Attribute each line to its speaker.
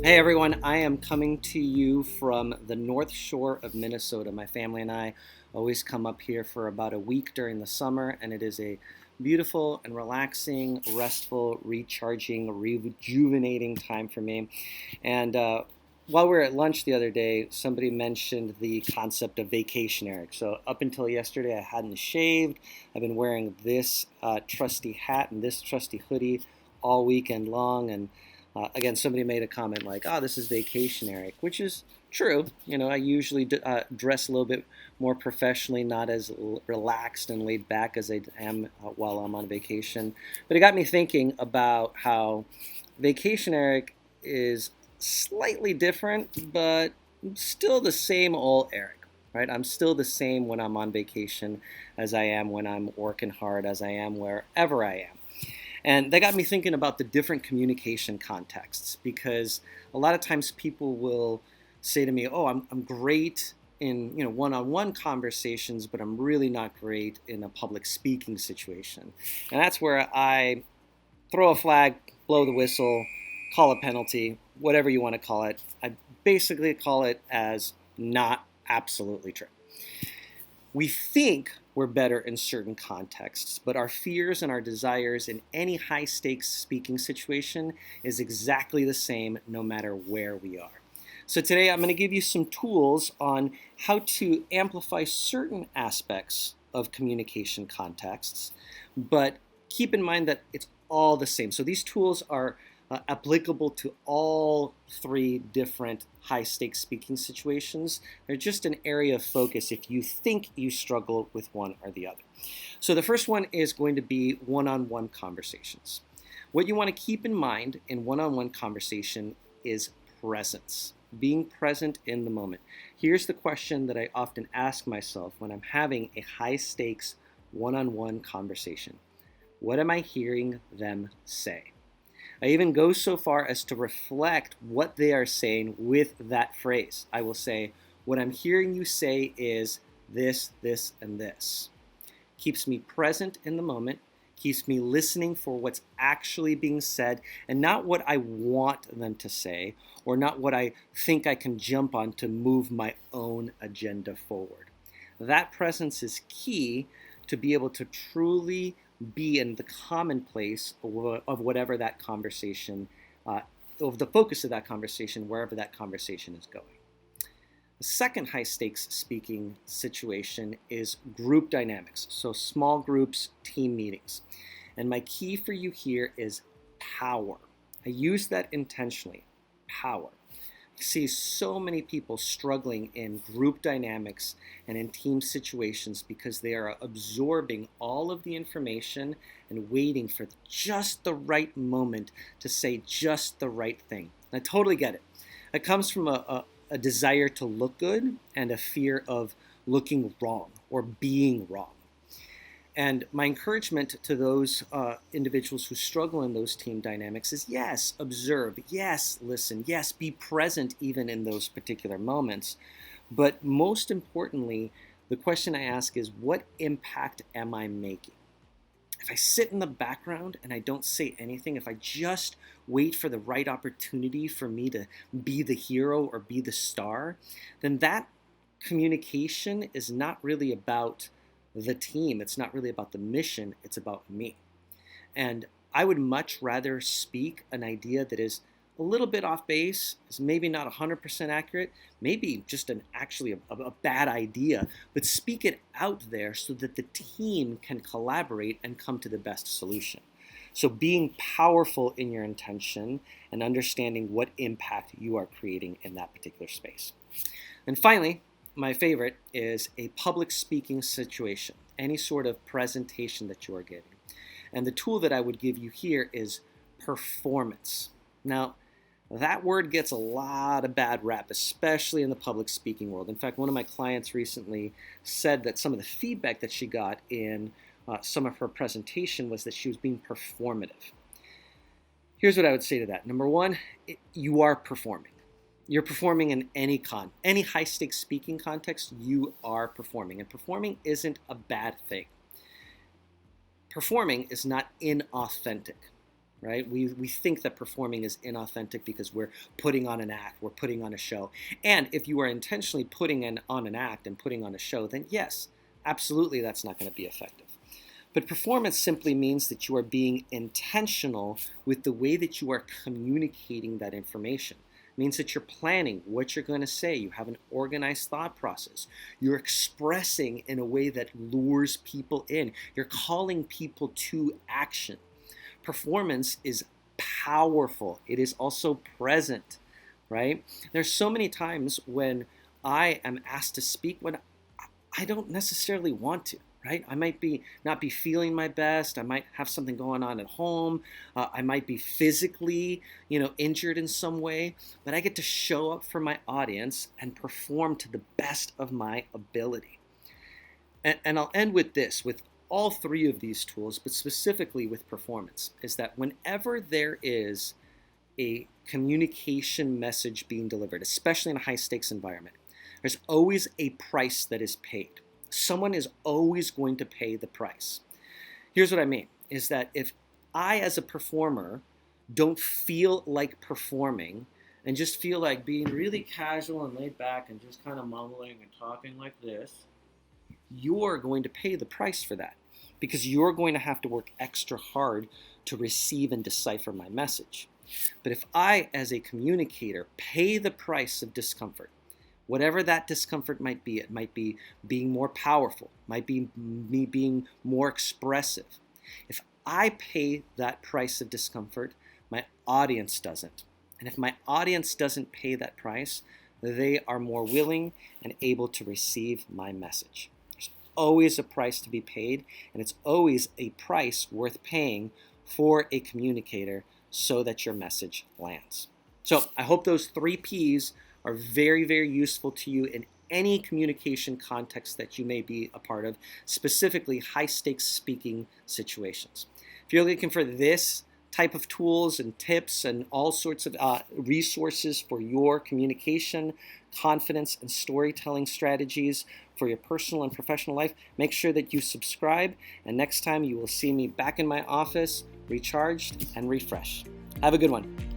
Speaker 1: Hey everyone, I am coming to you from the North Shore of Minnesota. My family and I always come up here for about a week during the summer, and it is a beautiful and relaxing, restful, recharging, rejuvenating time for me. And while we were at lunch the other day, somebody mentioned the concept of vacation, Eric. So up until yesterday, I hadn't shaved. I've been wearing this trusty hat and this trusty hoodie all weekend long, and again, somebody made a comment like, "Oh, this is vacation, Eric," which is true. You know, I usually dress a little bit more professionally, not as relaxed and laid back as I am while I'm on vacation. But it got me thinking about how vacation, Eric, is slightly different, but still the same old Eric. Right? I'm still the same when I'm on vacation as I am when I'm working hard, as I am wherever I am. And that got me thinking about the different communication contexts because a lot of times people will say to me, "Oh, I'm great in one-on-one conversations, but I'm really not great in a public speaking situation." And that's where I throw a flag, blow the whistle, call a penalty, whatever you want to call it. I basically call it as not absolutely true. We think we're better in certain contexts, but our fears and our desires in any high stakes speaking situation is exactly the same no matter where we are. So today I'm going to give you some tools on how to amplify certain aspects of communication contexts, but keep in mind that it's all the same. So these tools are applicable to all three different high stakes speaking situations. They're just an area of focus if you think you struggle with one or the other. So the first one is going to be one-on-one conversations. What you want to keep in mind in one-on-one conversation is presence, being present in the moment. Here's the question that I often ask myself when I'm having a high stakes one-on-one conversation. What am I hearing them say? I even go so far as to reflect what they are saying with that phrase. I will say, "What I'm hearing you say is this, this, and this." Keeps me present in the moment, keeps me listening for what's actually being said and not what I want them to say or not what I think I can jump on to move my own agenda forward. That presence is key to be able to truly be in the commonplace of whatever that conversation, of the focus of that conversation, wherever that conversation is going. The second high stakes speaking situation is group dynamics. So small groups, team meetings. And my key for you here is power. I use that intentionally. Power. I see so many people struggling in group dynamics and in team situations because they are absorbing all of the information and waiting for just the right moment to say just the right thing. I totally get it. It comes from a desire to look good and a fear of looking wrong or being wrong. And my encouragement to those individuals who struggle in those team dynamics is yes, observe, yes, listen, yes, be present even in those particular moments. But most importantly, the question I ask is, what impact am I making? If I sit in the background and I don't say anything, if I just wait for the right opportunity for me to be the hero or be the star, then that communication is not really about the team. It's not really about the mission. It's about me. And I would much rather speak an idea that is a little bit off base, is maybe not 100% accurate, maybe just actually a bad idea, but speak it out there so that the team can collaborate and come to the best solution. So being powerful in your intention and understanding what impact you are creating in that particular space. And finally, my favorite is a public speaking situation, any sort of presentation that you are giving. And the tool that I would give you here is performance. Now, that word gets a lot of bad rap, especially in the public speaking world. In fact, one of my clients recently said that some of the feedback that she got in some of her presentation was that she was being performative. Here's what I would say to that. Number one, you are performing. You're performing in any high stakes speaking context, you are performing. And performing isn't a bad thing. Performing is not inauthentic. right? We think that performing is inauthentic because we're putting on an act, we're putting on a show. And if you are intentionally on an act and putting on a show, then yes, absolutely that's not going to be effective. But performance simply means that you are being intentional with the way that you are communicating that information. It means that you're planning what you're going to say. You have an organized thought process. You're expressing in a way that lures people in. You're calling people to action. Performance is powerful. It is also present, right? There's so many times when I am asked to speak when I don't necessarily want to, right? I might not be feeling my best. I might have something going on at home. I might be physically, injured in some way, but I get to show up for my audience and perform to the best of my ability. And I'll end with this, with all three of these tools, but specifically with performance, is that whenever there is a communication message being delivered, especially in a high stakes environment, there's always a price that is paid. Someone is always going to pay the price. Here's what I mean, is that if I, as a performer, don't feel like performing and just feel like being really casual and laid back and just kind of mumbling and talking like this, you're going to pay the price for that because you're going to have to work extra hard to receive and decipher my message. But if I, as a communicator, pay the price of discomfort, whatever that discomfort might be, it might be being more powerful, might be me being more expressive. If I pay that price of discomfort, my audience doesn't. And if my audience doesn't pay that price, they are more willing and able to receive my message. There's always a price to be paid, and it's always a price worth paying for a communicator so that your message lands. So I hope those 3 Ps are very, very useful to you in any communication context that you may be a part of, specifically high-stakes speaking situations. If you're looking for this type of tools and tips and all sorts of resources for your communication, confidence, and storytelling strategies for your personal and professional life, make sure that you subscribe, and next time you will see me back in my office, recharged and refreshed. Have a good one.